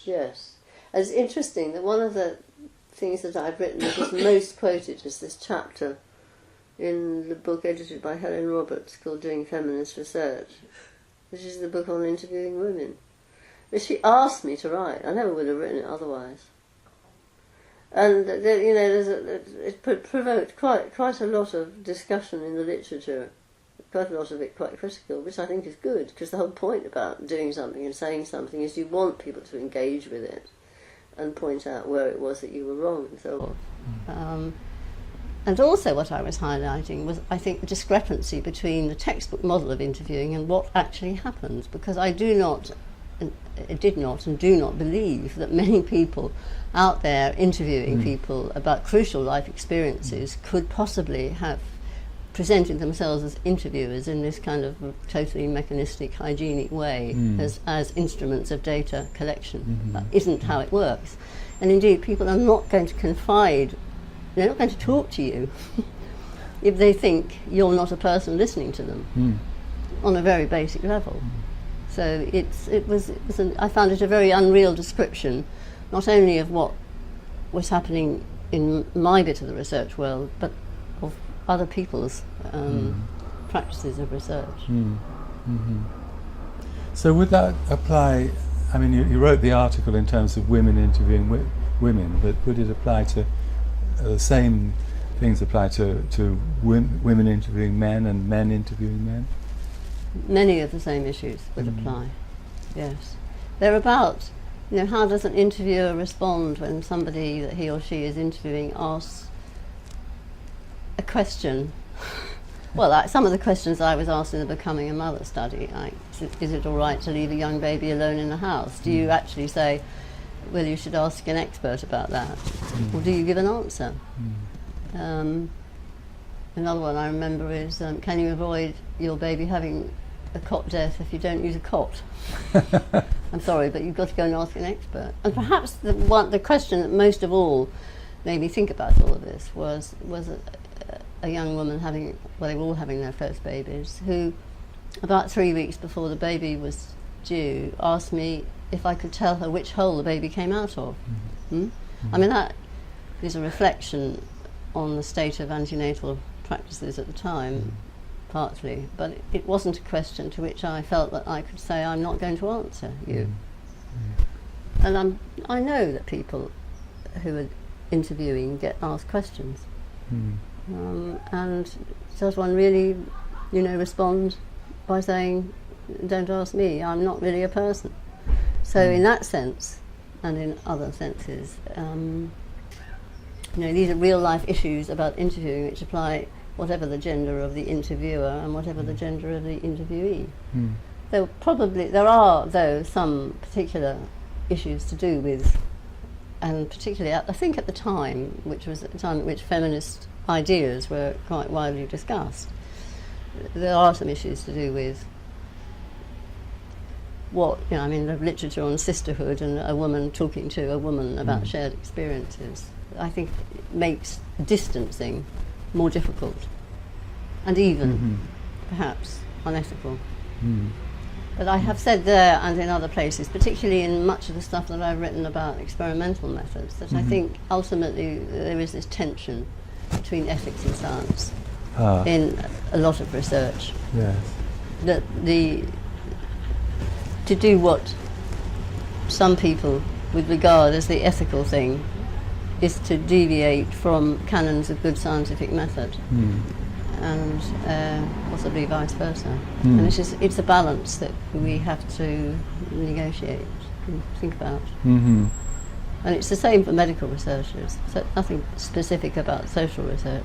Yes. And it's interesting that one of the things that I've written that is most quoted is this chapter in the book edited by Helen Roberts called Doing Feminist Research, which is the book on interviewing women, which she asked me to write. I never would have written it otherwise. And it provoked quite a lot of discussion in the literature, quite a lot of it quite critical, which I think is good, because the whole point about doing something and saying something is you want people to engage with it and point out where it was that you were wrong and so on. And also what I was highlighting was, I think, the discrepancy between the textbook model of interviewing and what actually happens, because I did not and do not believe that many people out there interviewing people about crucial life experiences could possibly have presented themselves as interviewers in this kind of totally mechanistic, hygienic way, as instruments of data collection. That isn't how it works. And indeed, people are not going to confide, they're not going to talk to you if they think you're not a person listening to them on a very basic level. So I found it a very unreal description, not only of what was happening in my bit of the research world, but of other people's practices of research. So would that apply, I mean, you wrote the article in terms of women interviewing women, but would it apply to the same things apply to women interviewing men and men interviewing men? Many of the same issues would apply, yes. They're about, how does an interviewer respond when somebody that he or she is interviewing asks a question? Well, some of the questions I was asked in the Becoming a Mother study, like, is it all right to leave a young baby alone in the house? Do you actually say, well, you should ask an expert about that? Or do you give an answer? Another one I remember is, can you avoid your baby having a cot death if you don't use a cot? I'm sorry, but you've got to go and ask an expert. And perhaps the question that most of all made me think about all of this was a young woman they were all having their first babies, who about 3 weeks before the baby was due asked me if I could tell her which hole the baby came out of. I mean, that is a reflection on the state of antenatal practices at the time, partly, but it wasn't a question to which I felt that I could say, I'm not going to answer you. And I know that people who are interviewing get asked questions. And does one really, respond by saying, don't ask me, I'm not really a person? So in that sense, and in other senses, these are real life issues about interviewing which apply whatever the gender of the interviewer and whatever the gender of the interviewee. There are, though, some particular issues to do with, and particularly I think at the time, which was at the time at which feminist ideas were quite widely discussed, there are some issues to do with the literature on sisterhood and a woman talking to a woman about shared experiences, I think makes distancing more difficult and even perhaps unethical. But I have said there and in other places, particularly in much of the stuff that I've written about experimental methods, that I think ultimately there is this tension between ethics and science in a lot of research. Yes. That to do what some people would regard as the ethical thing is to deviate from canons of good scientific method, and possibly vice versa. And it's a balance that we have to negotiate and think about. And it's the same for medical researchers, so nothing specific about social research.